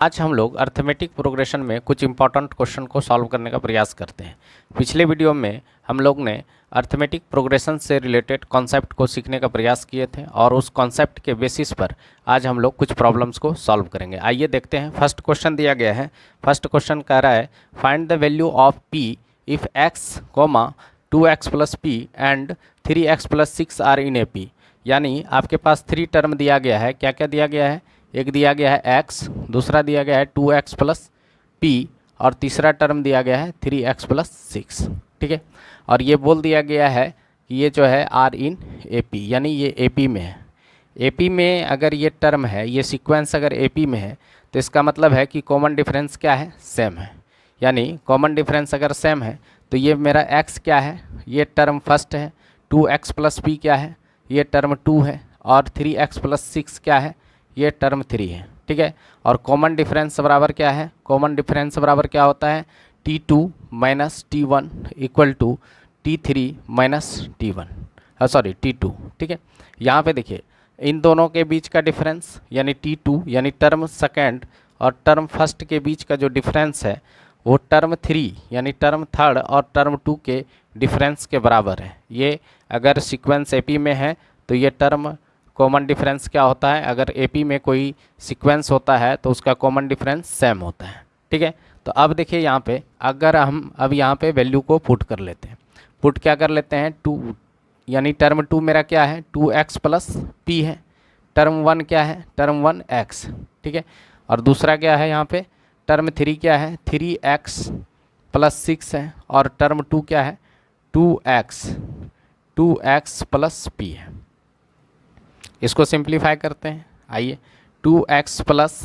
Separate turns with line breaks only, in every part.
आज हम लोग अर्थमेटिक प्रोग्रेशन में कुछ इंपॉर्टेंट क्वेश्चन को सॉल्व करने का प्रयास करते हैं। पिछले वीडियो में हम लोग ने अर्थमेटिक प्रोग्रेशन से रिलेटेड कॉन्सेप्ट को सीखने का प्रयास किए थे और उस कॉन्सेप्ट के बेसिस पर आज हम लोग कुछ प्रॉब्लम्स को सॉल्व करेंगे। आइए देखते हैं। फर्स्ट क्वेश्चन दिया गया है। फर्स्ट क्वेश्चन कह रहा है find the value of P if X comma 2x plus P and 3x plus 6 are in A P. यानी आपके पास 3 टर्म दिया गया है। क्या क्या दिया गया है? एक दिया गया है x, दूसरा दिया गया है 2x प्लस पी और तीसरा टर्म दिया गया है 3x प्लस 6। ठीक है, और ये बोल दिया गया है कि ये जो है आर इन ए पी, यानी ये ए पी में है। ए पी में अगर ये टर्म है, ये सीक्वेंस अगर ए पी में है तो इसका मतलब है कि कॉमन डिफरेंस क्या है? सेम है। यानी कॉमन डिफरेंस अगर सेम है तो ये मेरा x क्या है? ये टर्म फर्स्ट है। 2x प्लस पी क्या है? ये टर्म 2 है। और 3x प्लस 6 क्या है? ये टर्म 3 है। ठीक है, और कॉमन डिफरेंस बराबर क्या है? कॉमन डिफरेंस बराबर क्या होता है? T2 minus T1 equal to T3 minus T1, sorry T2। ठीक है, यहाँ पे देखिए इन दोनों के बीच का डिफरेंस यानी T2 यानी टर्म सेकेंड और टर्म फर्स्ट के बीच का जो डिफरेंस है वो टर्म 3 यानी टर्म थर्ड और टर्म 2 के डिफरेंस के बराबर है। ये अगर सीक्वेंस एपी में है तो ये टर्म कॉमन डिफरेंस क्या होता है? अगर एपी में कोई सीक्वेंस होता है तो उसका कॉमन डिफरेंस सेम होता है। ठीक है, तो अब देखिए यहाँ पे अगर हम अब यहाँ पे वैल्यू को पुट कर लेते हैं। पुट क्या कर लेते हैं? 2 यानी टर्म 2 मेरा क्या है? 2x प्लस पी है। टर्म 1 क्या है? Term 1 x। ठीक है, और दूसरा क्या है यहाँ पे? टर्म 3 क्या है? 3x प्लस 6 है। और टर्म 2 क्या है? 2x प्लस पी है। इसको सिंप्लीफाई करते हैं। आइए, 2x प्लस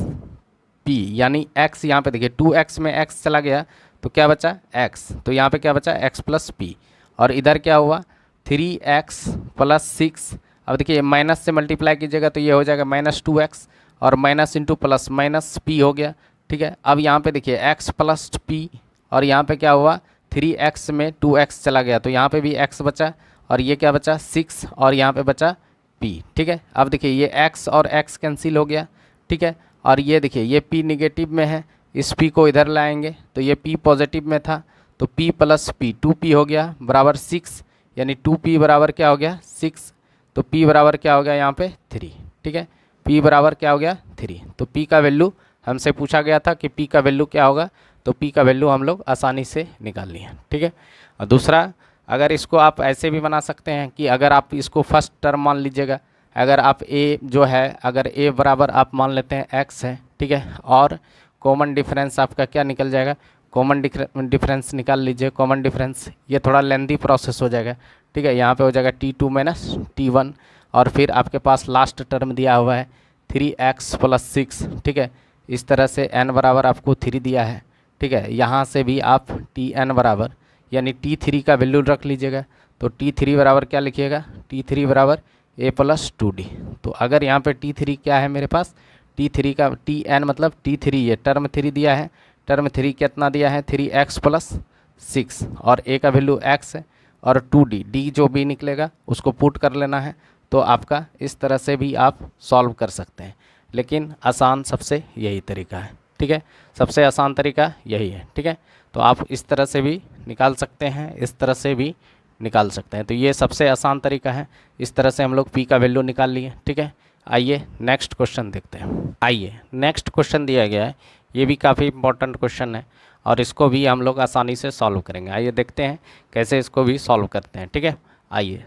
पी यानी x, यहाँ पे देखिए 2x में x चला गया तो क्या बचा? x। तो यहाँ पे क्या बचा? x plus P. और इधर क्या हुआ? 3x plus 6। अब देखिए माइनस से मल्टीप्लाई कीजिएगा तो ये हो जाएगा माइनस 2x और minus into plus minus P हो गया। ठीक है, अब यहाँ पे देखिए x प्लस पी और यहाँ पे क्या हुआ? 3x में 2x चला गया तो यहाँ पे भी x बचा और ये क्या बचा? 6 और यहाँ पे बचा p। ठीक है, अब देखिए ये x और x कैंसिल हो गया। ठीक है, और ये देखिए ये p निगेटिव में है, इस p को इधर लाएंगे तो ये p पॉजिटिव में था तो p प्लस p 2p हो गया बराबर 6। यानी 2p बराबर क्या हो गया? 6। तो p बराबर क्या हो गया यहाँ पे? 3। ठीक है, p बराबर क्या हो गया? 3। तो p का वैल्यू हमसे पूछा गया था कि p का वैल्यू क्या होगा, तो p का वैल्यू हम लोग आसानी से निकाल लिए। ठीक है, और दूसरा अगर इसको आप ऐसे भी बना सकते हैं कि अगर आप इसको फर्स्ट टर्म मान लीजिएगा, अगर आप a जो है अगर a बराबर आप मान लेते हैं x है। ठीक है, और कॉमन डिफरेंस आपका क्या निकल जाएगा? कॉमन डिफरेंस निकाल लीजिए। कॉमन डिफरेंस ये थोड़ा लेंदी प्रोसेस हो जाएगा। ठीक है, यहाँ पे हो जाएगा T2 माइनस T1 और फिर आपके पास लास्ट टर्म दिया हुआ है 3x प्लस 6। ठीक है, इस तरह से n बराबर आपको 3 दिया है। ठीक है, यहाँ से भी आप Tn बराबर यानी T3 का वैल्यू रख लीजिएगा। तो T3 बराबर क्या लिखिएगा? T3 बराबर a प्लस 2d। तो अगर यहाँ पे T3 क्या है मेरे पास? T3 का Tn मतलब T3 ये टर्म 3 दिया है। टर्म 3 कितना दिया है? 3x प्लस 6 और a का वैल्यू x है और 2d, d जो भी निकलेगा उसको पुट कर लेना है। तो आपका इस तरह से भी आप सॉल्व कर सकते हैं, लेकिन आसान सबसे यही तरीका है। ठीक है, सबसे आसान तरीका यही है। ठीक है, तो आप इस तरह से भी निकाल सकते हैं, इस तरह से भी निकाल सकते हैं। तो ये सबसे आसान तरीका है। इस तरह से हम लोग p का वैल्यू निकाल लिए। ठीक है, आइए नेक्स्ट क्वेश्चन देखते हैं। आइए नेक्स्ट क्वेश्चन दिया गया है, ये भी काफ़ी इंपॉर्टेंट क्वेश्चन है और इसको भी हम लोग आसानी से सॉल्व करेंगे। आइए देखते हैं कैसे इसको भी सॉल्व करते हैं। ठीक है, आइए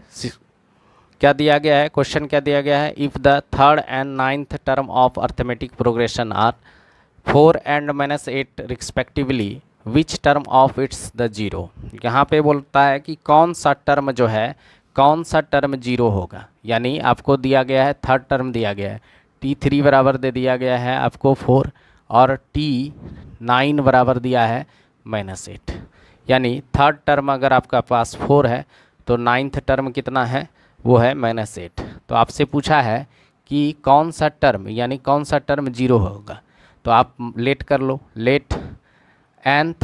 क्या दिया गया है? क्वेश्चन क्या दिया गया है? If the third and ninth term of arithmetic progression are 4 and -8 respectively, which term of its the zero. यहाँ पे बोलता है कि कौन सा टर्म जो है, कौन सा टर्म जीरो होगा। यानी आपको दिया गया है थर्ड टर्म दिया गया है, T3 बराबर दे दिया गया है आपको 4 और T9 बराबर दिया है -8। यानी थर्ड टर्म अगर आपका पास 4 है तो नाइन्थ टर्म कितना है? वो है -8। तो आपसे पूछा है कि कौन सा टर्म यानी कौन सा टर्म जीरो होगा। तो आप लेट कर लो। Let nth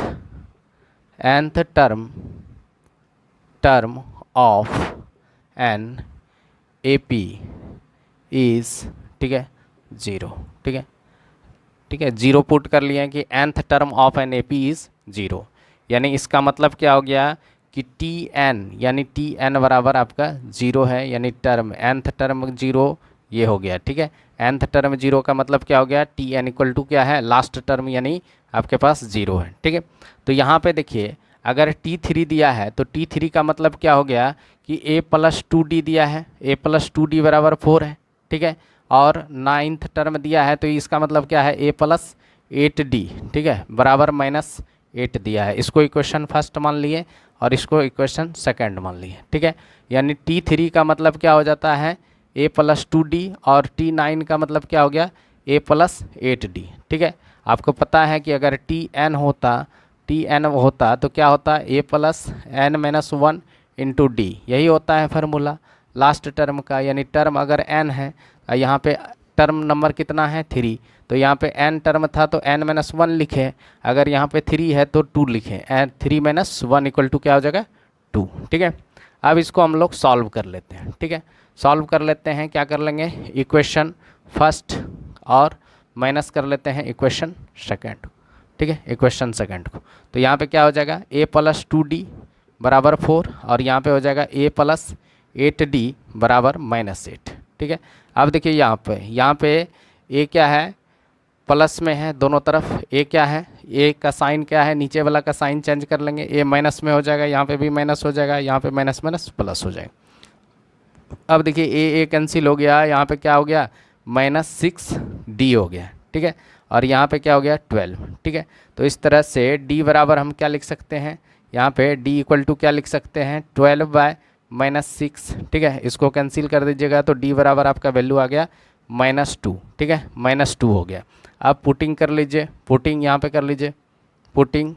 term of an A P is, ठीक है, 0। ठीक है, ठीक है, जीरो पुट कर लिए कि nth term of an AP is zero, यानी इसका मतलब क्या हो गया कि टी एन यानी टी एन बराबर आपका जीरो है, यानी टर्म nth टर्म जीरो ये हो गया। ठीक है, nth टर्म जीरो का मतलब क्या हो गया, टी एन इक्वल टू क्या है, लास्ट टर्म यानी आपके पास जीरो है। ठीक है, तो यहाँ पे देखिए अगर T3 दिया है तो T3 का मतलब क्या हो गया कि a प्लस 2d दिया है, a प्लस 2d बराबर 4 है। ठीक है, और 9th टर्म दिया है तो इसका मतलब क्या है, a प्लस 8d, ठीक है, बराबर माइनस 8 दिया है। इसको इक्वेशन फर्स्ट मान लिए और इसको इक्वेशन सेकंड मान लिए। ठीक है, यानी T3 का मतलब क्या हो जाता है, a प्लस 2d, और T9 का मतलब क्या हो गया, a प्लस 8d। ठीक है, आपको पता है कि अगर Tn होता तो क्या होता, a plus N minus 1 into D, यही होता है फार्मूला लास्ट टर्म का। यानी टर्म अगर n है, यहाँ पे टर्म नंबर कितना है 3, तो यहाँ पे n टर्म था तो n माइनस 1 लिखे, अगर यहाँ पे 3 है तो 2 लिखें, 3 माइनस 1 इक्वल टू क्या हो जाएगा 2। ठीक है, अब इसको हम लोग सॉल्व कर लेते हैं। ठीक है, सॉल्व कर लेते हैं, क्या कर लेंगे, इक्वेशन फर्स्ट और माइनस कर लेते हैं इक्वेशन सेकंड। ठीक है, इक्वेशन सेकंड को, तो यहाँ पे क्या हो जाएगा, a प्लस 2d बराबर 4, और यहाँ पे हो जाएगा a प्लस 8d बराबर माइनस 8। ठीक है, अब देखिए यहाँ पे a क्या है, प्लस में है दोनों तरफ, a क्या है, a का साइन क्या है, नीचे वाला का साइन चेंज कर लेंगे, a माइनस में हो जाएगा, यहाँ पे भी माइनस हो जाएगा, यहाँ पे माइनस माइनस प्लस हो जाएगा। अब देखिए a कैंसिल हो गया, यहाँ पे क्या हो गया, माइनस 6d हो गया। ठीक है, और यहाँ पे क्या हो गया 12। ठीक है, तो इस तरह से d बराबर हम क्या लिख सकते हैं, यहाँ पे d इक्वल टू क्या लिख सकते हैं, 12 बाय माइनस 6। ठीक है, इसको कैंसिल कर दीजिएगा तो d बराबर आपका वैल्यू आ गया -2। ठीक है, -2 हो गया। अब पुटिंग कर लीजिए, पुटिंग यहाँ पे कर लीजिए, putting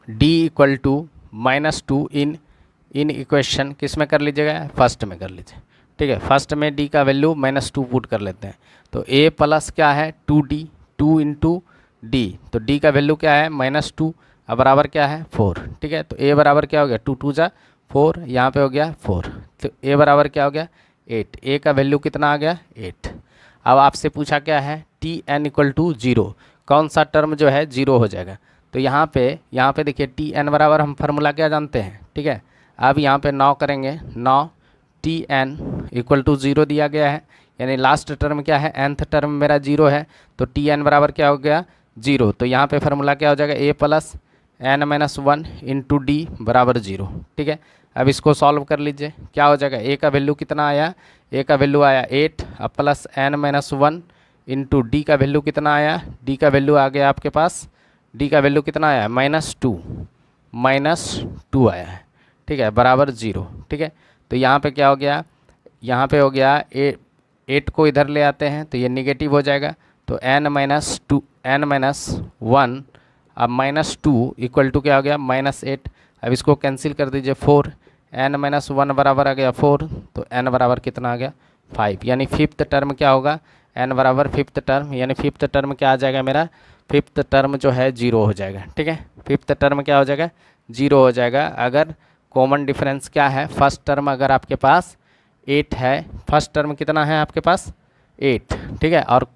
d equal to -2 in equation किस में कर लीजिएगा, फर्स्ट में कर लीजिए। ठीक है, फर्स्ट में d का वैल्यू -2 पुट कर लेते हैं, तो a प्लस क्या है 2d, 2 इंटू डी, तो d का वैल्यू क्या है -2, अब बराबर क्या है 4। ठीक है, तो a बराबर क्या हो गया 2 2 जा 4, यहाँ पे हो गया 4, तो a बराबर क्या हो गया 8, a का वैल्यू कितना आ गया 8। अब आपसे पूछा क्या है, Tn इक्वल टू 0, कौन सा टर्म जो है 0 हो जाएगा, तो यहाँ पे देखिए Tn बराबर हम फार्मूला क्या जानते हैं। ठीक है, अब यहाँ पे 9 करेंगे, 9 Tn इक्वल टू 0 दिया गया है, यानी लास्ट टर्म क्या है, nth टर्म मेरा 0 है, तो Tn बराबर क्या हो गया 0, तो यहाँ पे फार्मूला क्या हो जाएगा, a plus N minus 1 into D बराबर 0। ठीक है, अब इसको सॉल्व कर लीजिए, क्या हो जाएगा, a का वैल्यू कितना आया, a का वैल्यू आया 8, अब plus N minus 1 into D का वैल्यू कितना आया, d का वैल्यू आ गया आपके पास, d का वैल्यू कितना आया -2 आया है। ठीक है, बराबर 0। ठीक है, तो यहाँ पे क्या हो गया, यहाँ पे हो गया 8 को इधर ले आते हैं तो ये निगेटिव हो जाएगा, तो n माइनस 1 अब -2 इक्वल टू क्या हो गया -8। अब इसको कैंसिल कर दीजिए, 4 n माइनस 1 बराबर आ गया 4, तो n बराबर कितना आ गया 5, यानी फिफ्थ टर्म क्या होगा, n बराबर फिफ्थ टर्म, यानी फिफ्थ टर्म क्या आ जाएगा मेरा, फिफ्थ टर्म जो है 0 हो जाएगा। ठीक है, फिफ्थ टर्म क्या हो जाएगा 0 हो जाएगा। अगर कॉमन डिफरेंस क्या है, फर्स्ट टर्म अगर आपके पास 8 है, फर्स्ट टर्म कितना है आपके पास 8। ठीक है, और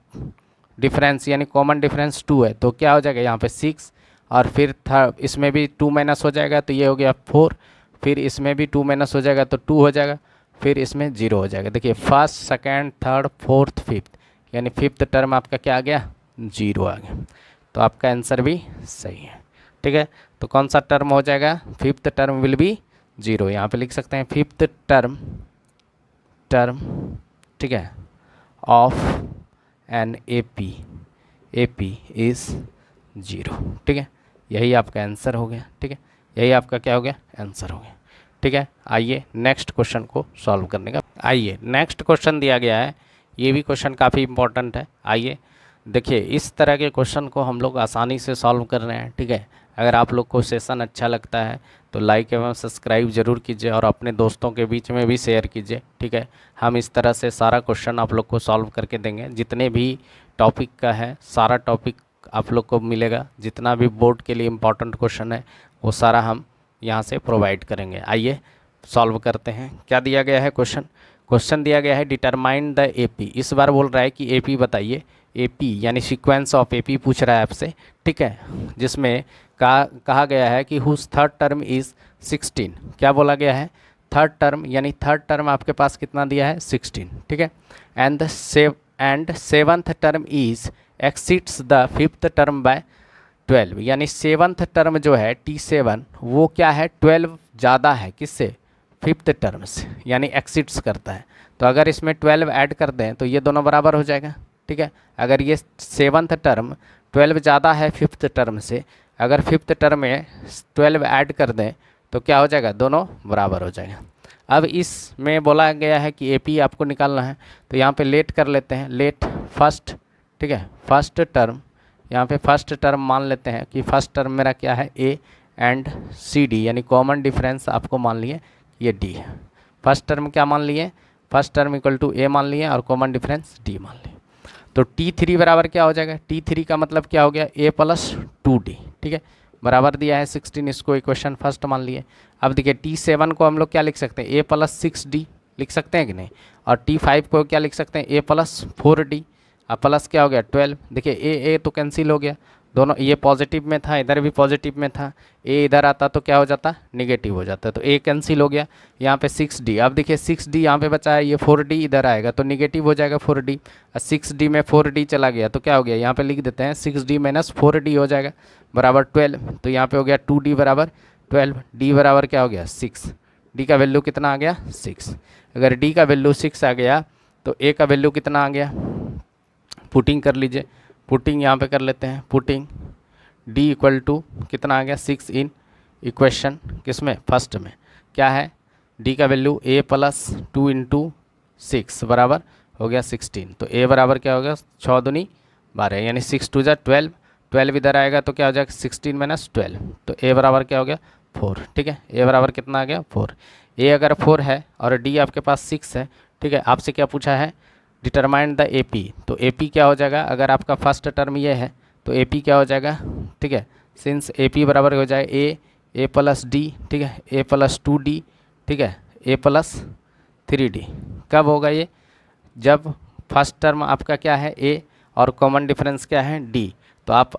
डिफरेंस यानी कॉमन डिफरेंस 2 है, तो क्या हो जाएगा यहाँ पे 6, और फिर इसमें भी 2 माइनस हो जाएगा तो ये हो गया 4, फिर इसमें भी 2 माइनस हो जाएगा तो 2 हो जाएगा, फिर इसमें 0 हो जाएगा। देखिए first second third fourth fifth, यानी फिफ्थ टर्म आपका क्या आ गया 0 आ गया, तो आपका आंसर भी सही है। ठीक है, तो कौन सा टर्म हो जाएगा, फिफ्थ टर्म विल बी 0, यहाँ पे लिख सकते हैं फिफ्थ टर्म ठीक है ऑफ एन एपी इज़ 0। ठीक है, यही आपका आंसर हो गया। ठीक है, यही आपका क्या हो गया आंसर हो गया। ठीक है, आइए नेक्स्ट क्वेश्चन को सॉल्व करने का, आइए नेक्स्ट क्वेश्चन दिया गया है, ये भी क्वेश्चन काफ़ी इंपॉर्टेंट है। आइए देखिए, इस तरह के क्वेश्चन को हम लोग आसानी से सॉल्व कर रहे हैं। ठीक है, अगर आप लोग को सेशन अच्छा लगता है तो लाइक एवं सब्सक्राइब जरूर कीजिए और अपने दोस्तों के बीच में भी शेयर कीजिए। ठीक है, हम इस तरह से सारा क्वेश्चन आप लोग को सॉल्व करके देंगे, जितने भी टॉपिक का है सारा टॉपिक आप लोग को मिलेगा, जितना भी बोर्ड के लिए इम्पोर्टेंट क्वेश्चन है वो सारा हम यहाँ से प्रोवाइड करेंगे। आइए सॉल्व करते हैं। क्या दिया गया है क्वेश्चन दिया गया है डिटरमाइन द एपी, इस बार बोल रहा है कि एपी बताइए। एपी यानी सीक्वेंस ऑफ एपी पूछ रहा है आपसे, ठीक है, जिसमें कहा गया है कि हुज थर्ड टर्म इज़ 16। क्या बोला गया है? थर्ड टर्म, यानी थर्ड टर्म आपके पास कितना दिया है? 16, ठीक है। And seventh term is exceeds the fifth term by 12, यानी सेवंथ टर्म जो है T7 वो क्या है? 12 ज़्यादा है किससे? फिफ्थ टर्म से, यानी एक्सीड्स करता है। तो अगर इसमें 12 ऐड कर दें तो ये दोनों बराबर हो जाएगा, ठीक है। अगर ये सेवंथ टर्म 12 ज़्यादा है फिफ्थ टर्म से, अगर फिफ्थ टर्म में 12 ऐड कर दें तो क्या हो जाएगा? दोनों बराबर हो जाएगा। अब इसमें बोला गया है कि एपी आपको निकालना है, तो यहाँ पे लेट कर लेते हैं, लेट फर्स्ट, ठीक है, फर्स्ट टर्म, यहाँ पे फर्स्ट टर्म मान लेते हैं कि फर्स्ट टर्म मेरा क्या है? ए एंड सी डी, यानी कॉमन डिफरेंस आपको मान लिए ये डी है। फर्स्ट टर्म क्या मान लिए? फर्स्ट टर्म इक्वल टू ए मान लिए और कॉमन डिफरेंस डी मान लिए। तो T3 बराबर क्या हो जाएगा? T3 का मतलब क्या हो गया? a प्लस 2d, ठीक है, बराबर दिया है 16, इसको इक्वेशन फर्स्ट मान लिए। अब देखिए T7 को हम लोग क्या लिख सकते हैं? a प्लस 6d लिख सकते हैं कि नहीं? और T5 को क्या लिख सकते हैं? a plus 4d। अब प्लस क्या हो गया? 12। देखिए a तो कैंसिल हो गया, दोनों, ये पॉजिटिव में था, इधर भी पॉजिटिव में था, a इधर आता तो क्या हो जाता? निगेटिव हो जाता। तो a कैंसिल हो गया, यहाँ पे 6d। अब देखिए 6d यहाँ पे बचा है, ये 4d इधर आएगा तो निगेटिव हो जाएगा 4d। 6d में 4d चला गया तो क्या हो गया? यहाँ पे लिख देते हैं 6d माइनस 4d हो जाएगा बराबर 12। तो यहाँ पे हो गया 2d बराबर 12, d बराबर क्या हो गया? 6। d का वैल्यू कितना आ गया? 6। अगर d का वैल्यू 6 आ गया तो a का वैल्यू कितना आ गया? पुटिंग कर लीजिए, पुटिंग यहाँ पे कर लेते हैं, पुटिंग d इक्वल टू कितना आ गया? 6 इन इक्वेशन किसमें? फर्स्ट में। क्या है? d का वैल्यू a प्लस 2 इंटू 6 बराबर हो गया 16। तो a बराबर क्या हो गया? 6 दूनी 12, यानी 6 2 जा 12, 12 इधर आएगा तो क्या हो जाएगा? 16 माइनस 12, तो a बराबर क्या हो गया? 4, ठीक है। a बराबर कितना आ गया? 4। a अगर 4 है और d आपके पास 6 है, ठीक है, आपसे क्या पूछा है? Determine the AP। तो AP क्या हो जाएगा? अगर आपका फर्स्ट टर्म ये है तो AP क्या हो जाएगा? ठीक है, सिंस AP बराबर हो जाए a प्लस डी, ठीक है, a प्लस 2d, ठीक है, a प्लस 3d। कब होगा ये? जब फर्स्ट टर्म आपका क्या है? a और कॉमन डिफरेंस क्या है? d। तो आप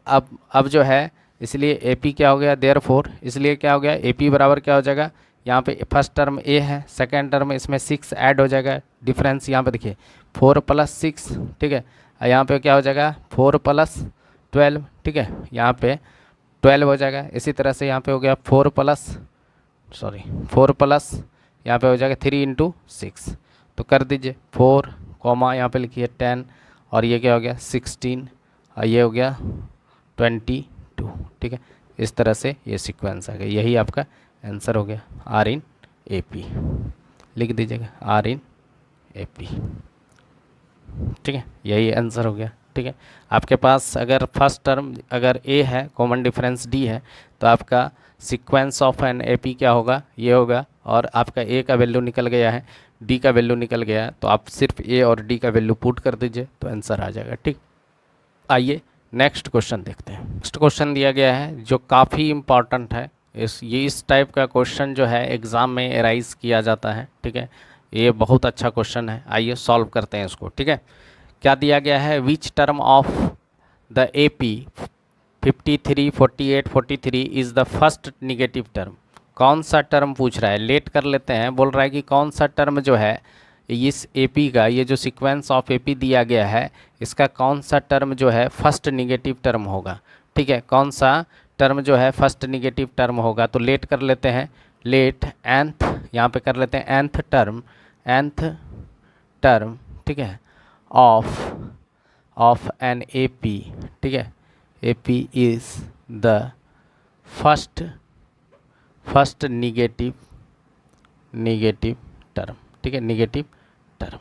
अब जो है, इसलिए AP क्या हो गया? देयरफॉर, इसलिए क्या हो गया? AP बराबर क्या हो जाएगा? यहाँ पे फर्स्ट टर्म a है, सेकेंड टर्म इसमें 6 ऐड हो जाएगा, डिफरेंस यहाँ पे देखिए 4 प्लस 6, ठीक है, यहाँ पे क्या हो जाएगा? 4 प्लस 12, ठीक है, यहाँ पे 12 हो जाएगा। इसी तरह से यहाँ पे हो गया 4 प्लस यहाँ पे हो जाएगा 3 इंटू 6। तो कर दीजिए 4 कॉमा यहाँ पे लिखिए 10 और ये क्या हो गया? 16 और ये हो गया 22, ठीक है। इस तरह से ये सीक्वेंस आ गया, यही आपका आंसर हो गया, आर इन AP। लिख दीजिएगा आर इन AP, ठीक है, यही आंसर हो गया, ठीक है। आपके पास अगर फर्स्ट टर्म अगर a है, कॉमन डिफरेंस d है, तो आपका सीक्वेंस ऑफ एन AP क्या होगा? ये होगा। और आपका a का वैल्यू निकल गया है, d का वैल्यू निकल गया है, तो आप सिर्फ a और d का वैल्यू पुट कर दीजिए तो आंसर आ जाएगा, ठीक। आइए नेक्स्ट क्वेश्चन देखते हैं। नेक्स्ट क्वेश्चन दिया गया है जो काफ़ी इम्पॉर्टेंट है। इस टाइप का क्वेश्चन जो है एग्ज़ाम में एराइज किया जाता है, ठीक है, ये बहुत अच्छा क्वेश्चन है। आइए सॉल्व करते हैं इसको, ठीक है। क्या दिया गया है? विच term of the AP 53, 48, 43 is the first negative term. कौन सा टर्म पूछ रहा है? लेट कर लेते हैं, बोल रहा है कि कौन सा टर्म जो है इस AP का, ये जो सीक्वेंस ऑफ AP दिया गया है, इसका कौन सा टर्म जो है फर्स्ट निगेटिव टर्म होगा, ठीक है, कौन सा टर्म जो है फर्स्ट निगेटिव टर्म होगा। तो लेट कर लेते हैं, लेट nth, यहाँ पे कर लेते हैं nth टर्म, ठीक है, ऑफ एन AP, ठीक है, AP is the first negative term, ठीक है, निगेटिव टर्म।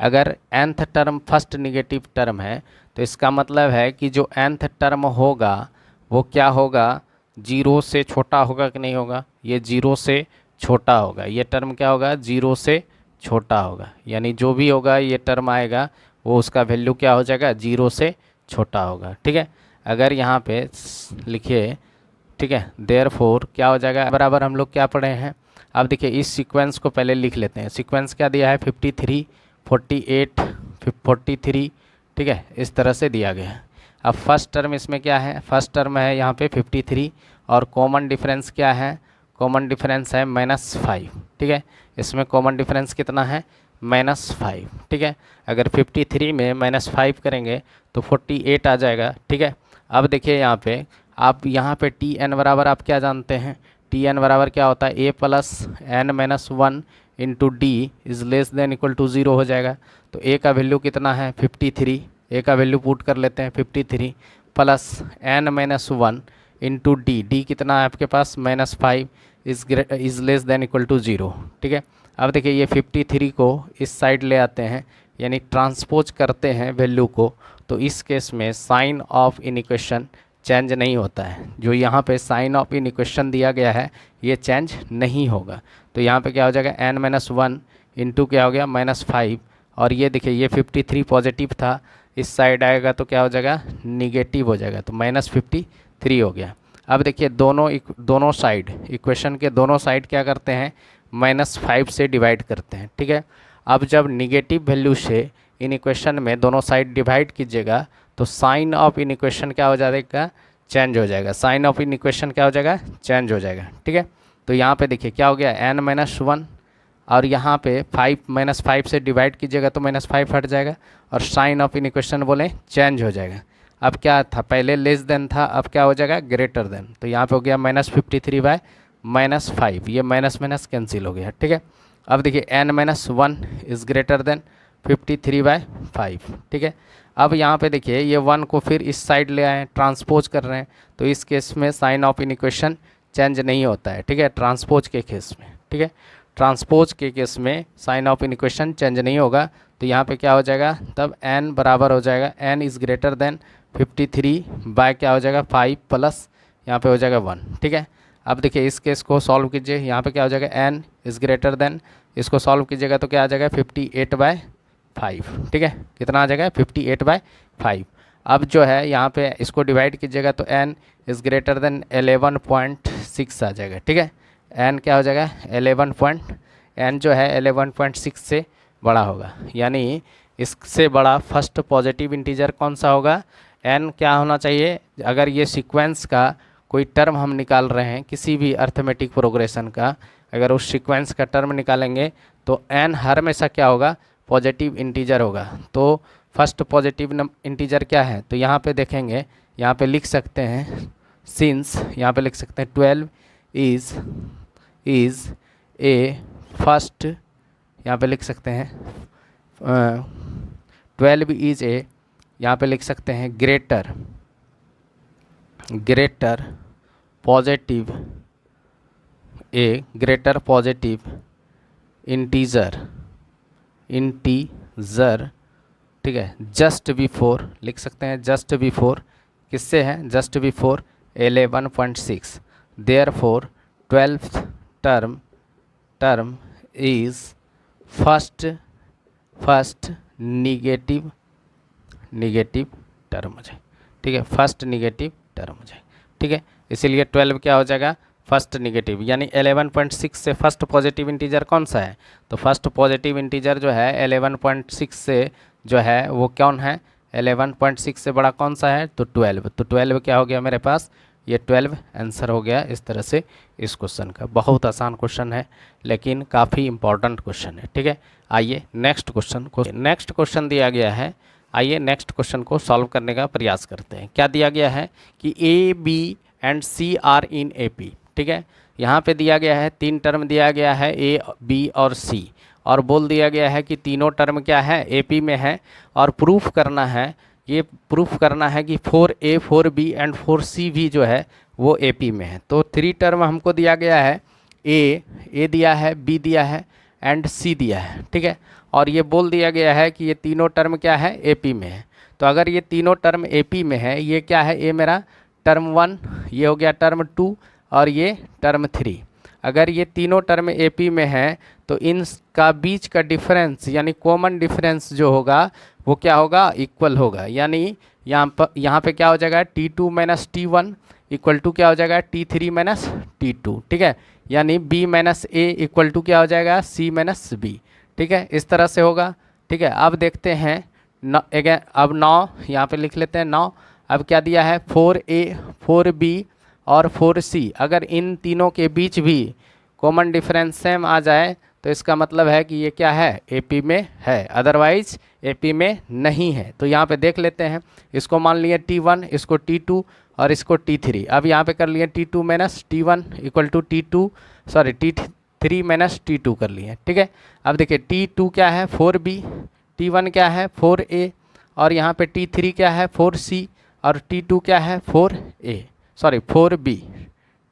अगर nth term first negative term है तो इसका मतलब है कि जो nth टर्म होगा वो क्या होगा? 0 से छोटा होगा कि नहीं होगा? ये 0 से छोटा होगा, ये टर्म क्या होगा? 0 से छोटा होगा, यानी जो भी होगा ये टर्म आएगा वो उसका वैल्यू क्या हो जाएगा? 0 से छोटा होगा, ठीक है। अगर यहाँ पे लिखिए, ठीक है, देयरफॉर क्या हो जाएगा? बराबर हम लोग क्या पढ़े हैं? अब देखिए इस सीक्वेंस को पहले लिख लेते हैं। सीक्वेंस क्या दिया है? 53, 48, 43, ठीक है, इस तरह से दिया गया है। अब फर्स्ट टर्म इसमें क्या है, फर्स्ट टर्म है यहाँ पे 53 और कॉमन डिफरेंस क्या है, कॉमन डिफरेंस है -5। ठीक है, इसमें कॉमन डिफरेंस कितना है, -5। ठीक है, अगर 53 में -5 करेंगे तो 48 आ जाएगा। ठीक है, अब देखिए यहाँ पे आप यहाँ पे टी एन बराबर आप क्या जानते हैं, टी एन बराबर क्या होता है, A plus N minus 1 into D is less than equal to 0 हो जाएगा। तो ए का वैल्यू कितना है 53, ए का वैल्यू पुट कर लेते हैं 53 plus N minus 1 into D, D कितना है आपके पास -5 is less than equal to 0। ठीक है, अब देखिए ये 53 को इस साइड ले आते हैं यानी ट्रांसपोज करते हैं वैल्यू को, तो इस केस में साइन ऑफ इनिक्वेशन चेंज नहीं होता है। जो यहाँ पे साइन ऑफ इनिक्वेशन दिया गया है ये चेंज नहीं होगा। तो यहाँ पे क्या हो जाएगा n माइनस 1 इंटू क्या हो गया -5, और ये देखिए ये 53 पॉजिटिव था, इस साइड आएगा तो क्या हो जाएगा निगेटिव हो जाएगा, तो -53 हो गया। अब देखिए दोनों साइड इक्वेशन के दोनों साइड क्या करते हैं -5 से डिवाइड करते हैं। ठीक है, अब जब निगेटिव वैल्यू से इन इक्वेशन में दोनों साइड डिवाइड कीजिएगा तो साइन ऑफ इन इक्वेशन क्या हो जाएगा, चेंज हो जाएगा, साइन ऑफ इन इक्वेशन क्या हो जाएगा, चेंज हो जाएगा। ठीक है, तो यहाँ पे देखिए क्या हो गया n माइनस 1 और यहाँ पे 5 -5 से डिवाइड कीजिएगा तो -5 हट जाएगा और साइन ऑफ इन इक्वेशन बोले चेंज हो जाएगा। अब क्या था, पहले लेस देन था, अब क्या हो जाएगा ग्रेटर देन, तो यहाँ पे हो गया -53 बाय -5, ये माइनस माइनस कैंसिल हो गया। ठीक है, अब देखिए n minus 1 is greater than 53 by 5। ठीक है, अब यहाँ पे देखिए ये 1 को फिर इस साइड ले आए, ट्रांसपोज कर रहे हैं, तो इस केस में sign of inequation change नहीं होता है। ठीक है, ट्रांसपोज के केस में, ठीक है, ट्रांसपोज के केस में sign of inequation change नहीं होगा, तो यहाँ पे क्या हो जाएगा, तब n बराबर हो जाएगा n is greater than 53 by क्या हो जाएगा 5 प्लस यहाँ पे हो जाएगा 1। ठीक है, अब देखिए इस केस को सॉल्व कीजिए, यहाँ पे क्या हो जाएगा n इज़ ग्रेटर देन, इसको सॉल्व कीजिएगा तो क्या आ जाएगा 58 बाय 5। ठीक है, कितना आ जाएगा 58 बाय 5। अब जो है यहाँ पे इसको डिवाइड कीजिएगा तो n इज़ ग्रेटर देन 11.6 आ जाएगा। ठीक है, n क्या हो जाएगा n जो है 11.6 से बड़ा होगा, यानी इससे बड़ा फर्स्ट पॉजिटिव इंटीजर कौन सा होगा, n क्या होना चाहिए, अगर ये सीक्वेंस का कोई टर्म हम निकाल रहे हैं किसी भी अर्थमेटिक प्रोग्रेशन का, अगर उस सीक्वेंस का टर्म निकालेंगे तो n हर हमेशा क्या होगा पॉजिटिव इंटीजर होगा। तो फर्स्ट पॉजिटिव इंटीजर क्या है, तो यहाँ पे देखेंगे, यहाँ पे लिख सकते हैं सिंस, यहाँ पे लिख सकते हैं 12 इज़ ए फर्स्ट, यहाँ पे लिख सकते हैं 12 इज़ ए, यहाँ पे लिख सकते हैं ग्रेटर पॉजिटिव ए ग्रेटर पॉजिटिव इंटीजर, ठीक है, जस्ट बिफोर लिख सकते हैं, जस्ट बिफोर किससे है, just before 11.6, therefore 12th term is first negative term हो जाए। ठीक है, फर्स्ट निगेटिव टर्म हो जाए। ठीक है, इसीलिए 12 क्या हो जाएगा फर्स्ट निगेटिव, यानी 11.6 से फर्स्ट पॉजिटिव इंटीजर कौन सा है, तो फर्स्ट पॉजिटिव इंटीजर जो है 11.6 से जो है वो कौन है, 11.6 से बड़ा कौन सा है, तो 12, तो 12 क्या हो गया मेरे पास, ये 12 आंसर हो गया इस तरह से इस क्वेश्चन का। बहुत आसान क्वेश्चन है लेकिन काफ़ी इंपॉर्टेंट क्वेश्चन है। ठीक है, आइए नेक्स्ट क्वेश्चन दिया गया है, आइए नेक्स्ट क्वेश्चन को सॉल्व करने का प्रयास करते हैं। क्या दिया गया है कि A B and C are in A P. ठीक है, यहाँ पे दिया गया है 3 टर्म दिया गया है ए बी और सी, और बोल दिया गया है कि तीनों टर्म क्या है ए पी में है, और प्रूफ करना है, ये प्रूफ करना है कि 4a 4b एंड 4c भी जो है वो ए पी में है। तो 3 टर्म हमको दिया गया है, ए दिया है, बी दिया है एंड सी दिया है। ठीक है, और ये बोल दिया गया है कि ये तीनों टर्म क्या है ए पी में है। तो अगर ये तीनों टर्म ए पी में है, ये क्या है, ये मेरा टर्म 1, ये हो गया टर्म 2 और ये टर्म 3। अगर ये तीनों टर्म ए पी में है तो इनका बीच का डिफरेंस यानी कॉमन डिफरेंस जो होगा वो क्या होगा, इक्वल होगा, यानी यहाँ पे क्या हो जाएगा T2 minus T1 equal to क्या हो जाएगा T3 माइनस T2। ठीक है, यानी B minus A equal to क्या हो जाएगा C माइनस बी। ठीक है, इस तरह से होगा। ठीक है, अब देखते हैं अब 9 यहाँ पे लिख लेते हैं 9। अब क्या दिया है 4A 4B और 4C, अगर इन तीनों के बीच भी कॉमन डिफरेंस सेम आ जाए तो इसका मतलब है कि ये क्या है AP में है, अदरवाइज AP में नहीं है। तो यहाँ पे देख लेते हैं, इसको मान लिए T1, इसको T2 और इसको T3। अब यहाँ पे कर लिए T2 minus T1 equal to T3 minus T2 कर लिए, ठीक है। अब देखिए T2 क्या है 4B, T1 क्या है 4A और यहाँ पे T3 क्या है 4C और T2 क्या है 4B,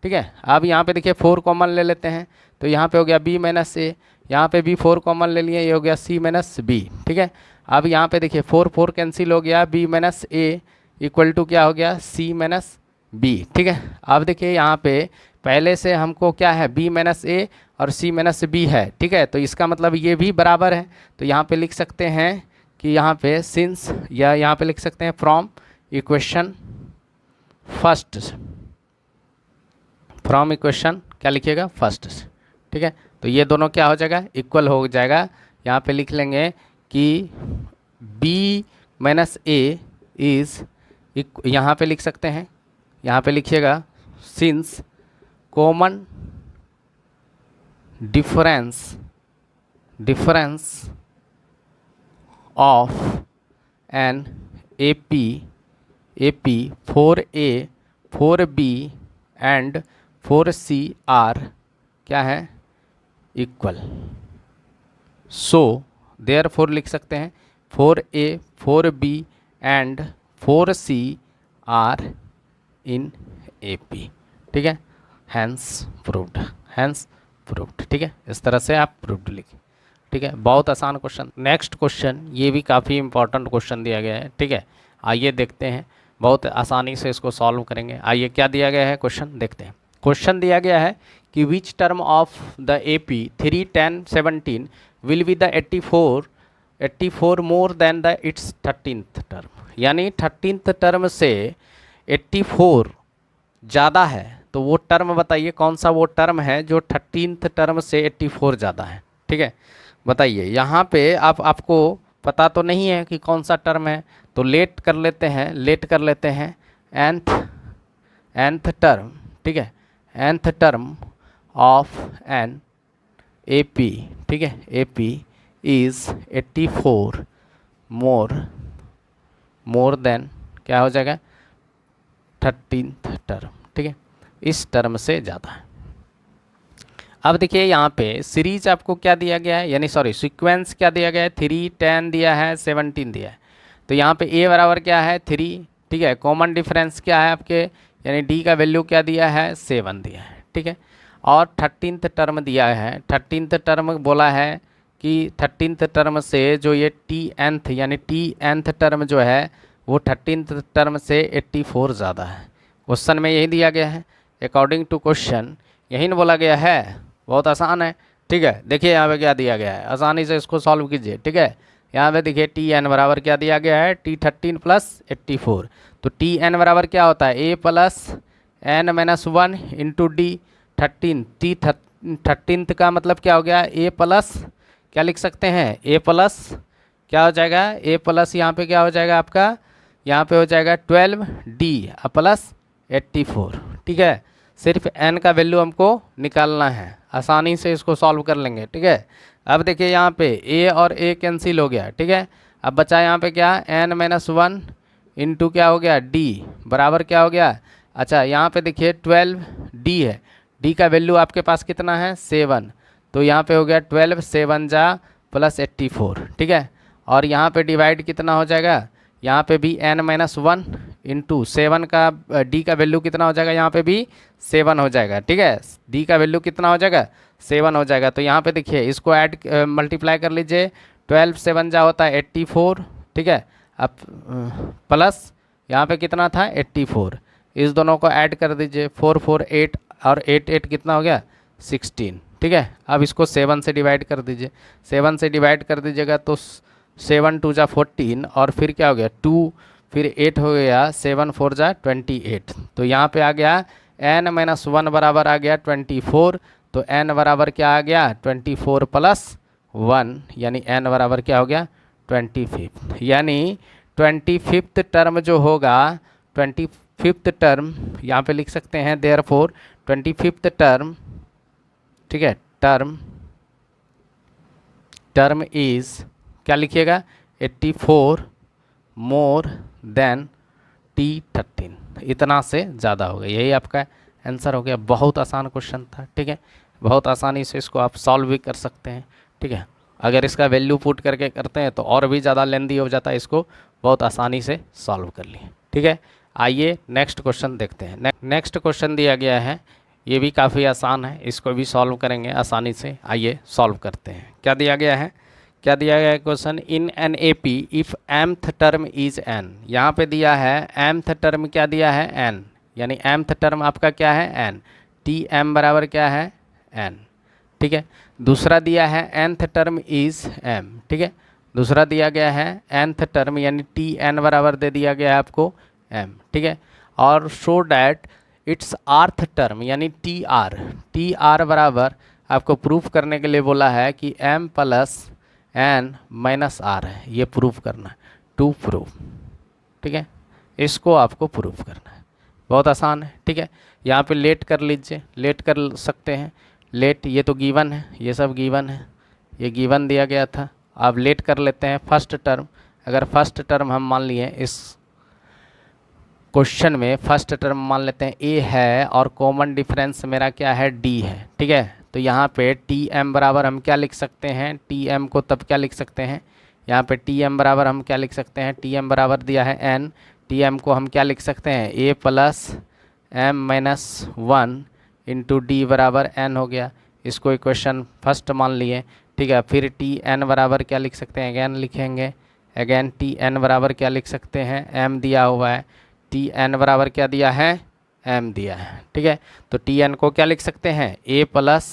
ठीक है। अब यहाँ पे देखिए 4 कॉमन ले लेते हैं, तो यहाँ पे हो गया B माइनस A, यहाँ पे भी 4 कॉमन ले लिए, ये हो गया C माइनस B, ठीक है। अब यहाँ पे देखिए 4 कैंसिल हो गया, B minus A equal to क्या हो गया C माइनस B, ठीक है। अब देखिए यहाँ पे पहले से हमको क्या है B माइनस A और C माइनस B है, ठीक है। तो इसका मतलब ये भी बराबर है, तो यहाँ पे लिख सकते हैं कि यहाँ पे सिंस, या यहाँ पे लिख सकते हैं from equation first, from equation क्या लिखिएगा फर्स्ट, ठीक है। तो ये दोनों क्या हो जाएगा इक्वल हो जाएगा। यहाँ पे लिख लेंगे कि B माइनस A इज़, यहाँ पे लिख सकते हैं, यहाँ पे लिखिएगा since common difference of an AP 4A 4B and 4C are क्या है इक्वल, सो देयरफॉर लिख सकते हैं 4A 4B and 4C are in AP, ठीक है। हैंस प्रूव्ड, ठीक है। इस तरह से आप प्रूव्ड लिखें, ठीक है। बहुत आसान क्वेश्चन। नेक्स्ट क्वेश्चन, ये भी काफ़ी इंपॉर्टेंट क्वेश्चन दिया गया है, ठीक है। आइए देखते हैं, बहुत आसानी से इसको सॉल्व करेंगे। आइए क्या दिया गया है क्वेश्चन देखते हैं। क्वेश्चन दिया गया है कि विच term of the AP 3, 10, 17 will be the 84 more than the it's 13th term, यानी 13th टर्म से 84 ज़्यादा है, तो वो टर्म बताइए कौन सा वो टर्म है जो 13th टर्म से 84 ज़्यादा है, ठीक है। बताइए, यहाँ पे आपको पता तो नहीं है कि कौन सा टर्म है, तो लेट कर लेते हैं nth टर्म, ठीक है। nth term of an AP, ठीक है, AP इज़ 84 मोर देन क्या हो जाएगा 13th टर्म, ठीक है, इस टर्म से ज़्यादा है। अब देखिए यहाँ पे सीरीज आपको क्या दिया गया है, यानी सॉरी सीक्वेंस क्या दिया गया है, 3, 10 दिया है, 17 दिया है। तो यहाँ पे A बराबर क्या है 3, ठीक है। कॉमन डिफरेंस क्या है आपके, यानी D का वैल्यू क्या दिया है 7 दिया है, ठीक है। और 13th टर्म दिया है, 13th टर्म बोला है कि 13th टर्म से जो ये TNth यानी TNth टर्म जो है वो 13th टर्म से 84 ज़्यादा है। क्वेश्चन में यही दिया गया है, अकॉर्डिंग टू क्वेश्चन यही न बोला गया है। बहुत आसान है, ठीक है। देखिए यहाँ पे क्या दिया गया है, आसानी से इसको सॉल्व कीजिए, ठीक है। यहाँ पे देखिए TN बराबर क्या दिया गया है T13 प्लस 84। तो TN बराबर क्या होता है A plus N minus 1 into D13। T13 का मतलब क्या हो गया A प्लस, क्या लिख सकते हैं A प्लस क्या हो जाएगा, A प्लस यहाँ पे क्या हो जाएगा आपका, यहाँ पे हो जाएगा 12D प्लस 84, ठीक है। सिर्फ n का वैल्यू हमको निकालना है, आसानी से इसको सॉल्व कर लेंगे, ठीक है। अब देखिए यहाँ पे a और a कैंसिल हो गया, ठीक है। अब बचा यहाँ पे क्या n माइनस 1 इंटू क्या हो गया d बराबर क्या हो गया, अच्छा यहाँ पे देखिए 12d है, d का वैल्यू आपके पास कितना है 7, तो यहाँ पे हो गया 12 7 जा प्लस 84, ठीक है। और यहाँ पे डिवाइड कितना हो जाएगा, यहाँ पे भी n माइनस 1 इंटू 7 का d का वैल्यू कितना हो जाएगा, यहाँ पे भी 7 हो जाएगा, ठीक है। d का वैल्यू कितना हो जाएगा 7 हो जाएगा। तो यहाँ पे देखिए इसको ऐड मल्टीप्लाई कर लीजिए, 12 7 जा होता है 84, ठीक है। अब प्लस यहाँ पे कितना था 84, इस दोनों को ऐड कर दीजिए 4 4 8 और 8 8 कितना हो गया 16, ठीक है। अब इसको 7 से डिवाइड कर दीजिए, 7 से डिवाइड कर दीजिएगा तो 7 2 जा 14 और फिर क्या हो गया 2, फिर 8 हो गया 7 4 जा 28। तो यहाँ पे आ गया n माइनस 1 बराबर आ गया 24, तो n बराबर क्या आ गया 24 प्लस 1, यानी n बराबर क्या हो गया 25th, यानी 25th टर्म जो होगा, 25th टर्म यहाँ पे लिख सकते हैं, देयरफॉर 25th टर्म, ठीक है, टर्म इज, क्या लिखिएगा, 84 मोर देन T13, इतना से ज़्यादा हो गया। यही आपका आंसर हो गया। बहुत आसान क्वेश्चन था, ठीक है, बहुत आसानी से इसको आप सॉल्व भी कर सकते हैं, ठीक है। अगर इसका वैल्यू पुट करके करते हैं तो और भी ज़्यादा लेंदी हो जाता है, इसको बहुत आसानी से सॉल्व कर लिए, ठीक है। आइए नेक्स्ट क्वेश्चन देखते हैं। नेक्स्ट क्वेश्चन दिया गया है, ये भी काफ़ी आसान है, इसको भी सॉल्व करेंगे आसानी से। आइए सॉल्व करते हैं। क्या दिया गया है, क्या दिया गया है question, in an A P if mth term is n, यहाँ पे दिया है mth टर्म, क्या दिया है, n, यानी mth टर्म आपका क्या है, n, Tm बराबर क्या है, n, ठीक है। दूसरा दिया है nth टर्म इज m, ठीक है, दूसरा दिया गया है nth टर्म यानी Tn बराबर दे दिया गया है आपको m, ठीक है। और शो डैट इट्स आर्थ टर्म यानी Tr बराबर आपको प्रूफ करने के लिए बोला है कि m plus n minus r है, ये प्रूफ करना है, टू प्रूफ, ठीक है, इसको आपको प्रूफ करना है। बहुत आसान है, ठीक है। यहाँ पे लेट कर लीजिए, लेट कर सकते हैं, लेट, ये तो गिवन है, ये सब गिवन है, ये गिवन दिया गया था। अब लेट कर लेते हैं फर्स्ट टर्म। अगर फर्स्ट टर्म हम मान लिए इस क्वेश्चन में, फर्स्ट टर्म मान लेते हैं a है और कॉमन डिफरेंस मेरा क्या है, d है, ठीक है। तो यहाँ पे Tm बराबर हम क्या लिख सकते हैं, Tm को तब क्या लिख सकते हैं, यहाँ पे Tm बराबर हम क्या लिख सकते हैं, Tm बराबर दिया है n, Tm को हम क्या लिख सकते हैं, a plus m minus 1 into D बराबर n हो गया। इसको इक्वेशन फर्स्ट मान लिए, ठीक है। फिर Tn बराबर क्या लिख सकते हैं, अगेन लिखेंगे, अगेन Tn बराबर क्या लिख सकते हैं, m दिया हुआ है, Tn बराबर क्या दिया है, m दिया है, ठीक है। तो Tn को क्या लिख सकते हैं, a plus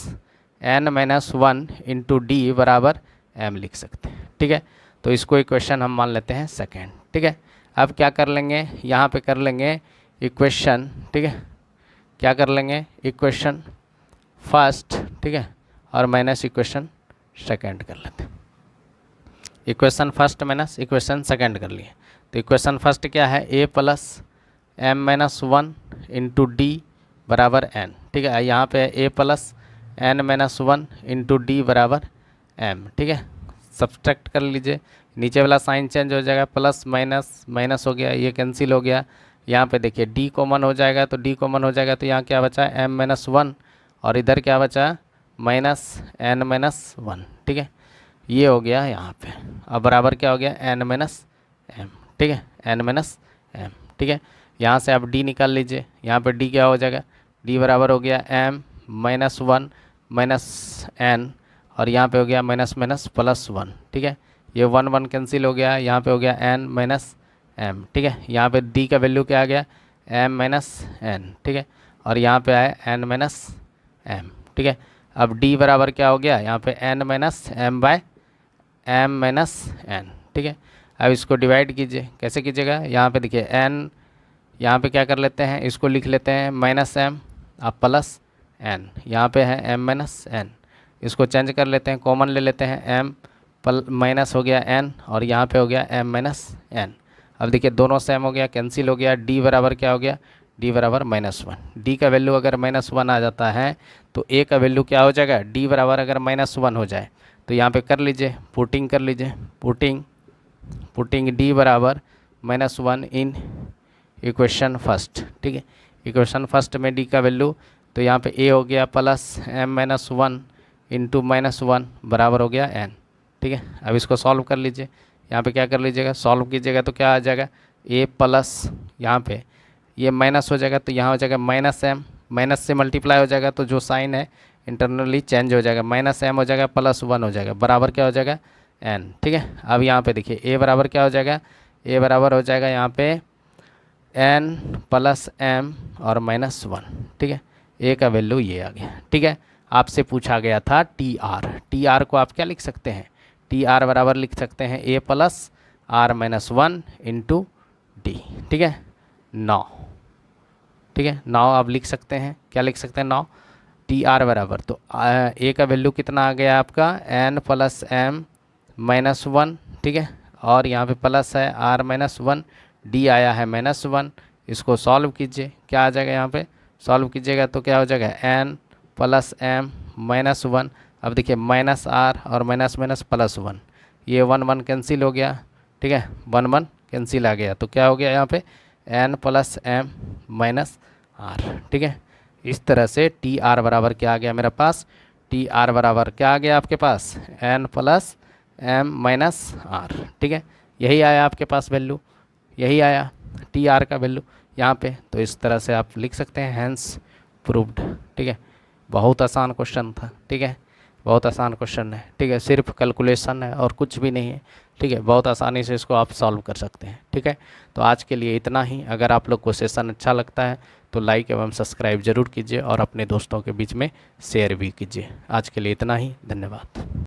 n minus 1 into D बराबर m लिख सकते हैं, ठीक है। तो इसको इक्वेशन हम मान लेते हैं सेकेंड, ठीक है। अब क्या कर लेंगे, यहाँ पे कर लेंगे इक्वेशन, ठीक है, क्या कर लेंगे, इक्वेशन फर्स्ट, ठीक है, और माइनस इक्वेशन सेकेंड कर लेते हैं। Equation first minus equation second कर लिए। तो इक्वेशन फर्स्ट क्या है, a plus m minus 1 into D बराबर n, ठीक है। यहाँ पे a plus n minus 1 into D बराबर m, ठीक है। सब्सट्रैक्ट कर लीजिए, नीचे वाला साइन चेंज हो जाएगा, प्लस माइनस माइनस हो गया, ये कैंसिल हो गया। यहाँ पे देखिए d कॉमन हो जाएगा, तो d कॉमन हो जाएगा, तो यहाँ क्या बचा, m माइनस 1, और इधर क्या बचा, माइनस n माइनस 1, ठीक है। ये हो गया यहाँ पे। अब बराबर क्या हो गया, n माइनस m, ठीक है, n माइनस m, ठीक है। यहाँ से आप d निकाल लीजिए, यहाँ पे d क्या हो जाएगा, d बराबर हो गया m माइनस 1 माइनस n, और यहाँ पे हो गया माइनस माइनस प्लस 1, ठीक है। ये 1 1 कैंसिल हो गया, यहाँ पे हो गया n माइनस m, ठीक है। यहाँ पे d का वैल्यू क्या आ गया, m माइनस n, ठीक है, और यहाँ पे आया n माइनस m, ठीक है। अब d बराबर क्या हो गया, यहाँ पे n minus m by m minus n, ठीक है। अब इसको डिवाइड कीजिए, कैसे कीजिएगा, यहाँ पे देखिए n, यहाँ पे क्या कर लेते हैं, इसको लिख लेते हैं माइनस m अब प्लस n, यहाँ पे है m माइनस n, इसको चेंज कर लेते हैं, कॉमन ले लेते हैं, m माइनस हो गया n, और यहाँ पे हो गया m माइनस n। अब देखिए दोनों सेम हो गया, कैंसिल हो गया, d बराबर क्या हो गया, d बराबर माइनस 1। d का वैल्यू अगर माइनस 1 आ जाता है तो a का वैल्यू क्या हो जाएगा, d बराबर अगर माइनस 1 हो जाए तो यहाँ पे कर लीजिए, पुटिंग कर लीजिए, पुटिंग d बराबर माइनस 1 इन इक्वेशन फर्स्ट, ठीक है। इक्वेशन फर्स्ट में d का वैल्यू, तो यहाँ पे a हो गया plus m minus 1 into minus 1 बराबर हो गया n, ठीक है। अब इसको सॉल्व कर लीजिए, यहाँ पे क्या कर लीजिएगा, सॉल्व कीजिएगा तो क्या आ जाएगा, a प्लस, यहाँ पे ये माइनस हो जाएगा तो यहाँ हो जाएगा माइनस m, माइनस से मल्टीप्लाई हो जाएगा तो जो साइन है इंटरनली चेंज हो जाएगा, माइनस m हो जाएगा प्लस 1 हो जाएगा, बराबर क्या हो जाएगा n, ठीक है। अब यहाँ पे देखिए a बराबर क्या हो जाएगा, a बराबर हो जाएगा यहाँ पे n प्लस m और माइनस 1, ठीक है। a का वैल्यू ये आ गया, ठीक है। आपसे पूछा गया था TR को आप क्या लिख सकते हैं, TR बराबर लिख सकते हैं a plus r minus 1 into D, ठीक है, 9, ठीक है, 9 आप लिख सकते हैं, क्या लिख सकते हैं, 9 TR बराबर, तो a का वैल्यू कितना आ गया आपका, n प्लस m माइनस 1, ठीक है, और यहाँ पे प्लस है r-1, d आया है -1। इसको सॉल्व कीजिए, क्या आ जाएगा यहाँ पे, सॉल्व कीजिएगा तो क्या हो जाएगा n + m -1। अब देखिए -r और माइनस +1, ये 1 1 कैंसिल हो गया, ठीक है, 1 1 कैंसिल आ गया, तो क्या हो गया यहाँ पे n + m -r, ठीक है। इस तरह से टी आर बराबर क्या आ गया मेरे पास, टी आर बराबर क्या आ गया आपके पास, n + m -r, ठीक है। यही आया आपके पास वैल्यू, यही आया टी आर का वैल्यू यहाँ पे। तो इस तरह से आप लिख सकते हैं हैंस प्रूव्ड, ठीक है। बहुत आसान क्वेश्चन था, ठीक है, बहुत आसान क्वेश्चन है, ठीक है, सिर्फ कैलकुलेशन है और कुछ भी नहीं है, ठीक है। बहुत आसानी से इसको आप सॉल्व कर सकते हैं, ठीक है। तो आज के लिए इतना ही। अगर आप लोग को सेशन अच्छा लगता है तो लाइक एवं सब्सक्राइब जरूर कीजिए और अपने दोस्तों के बीच में शेयर भी कीजिए। आज के लिए इतना ही, धन्यवाद।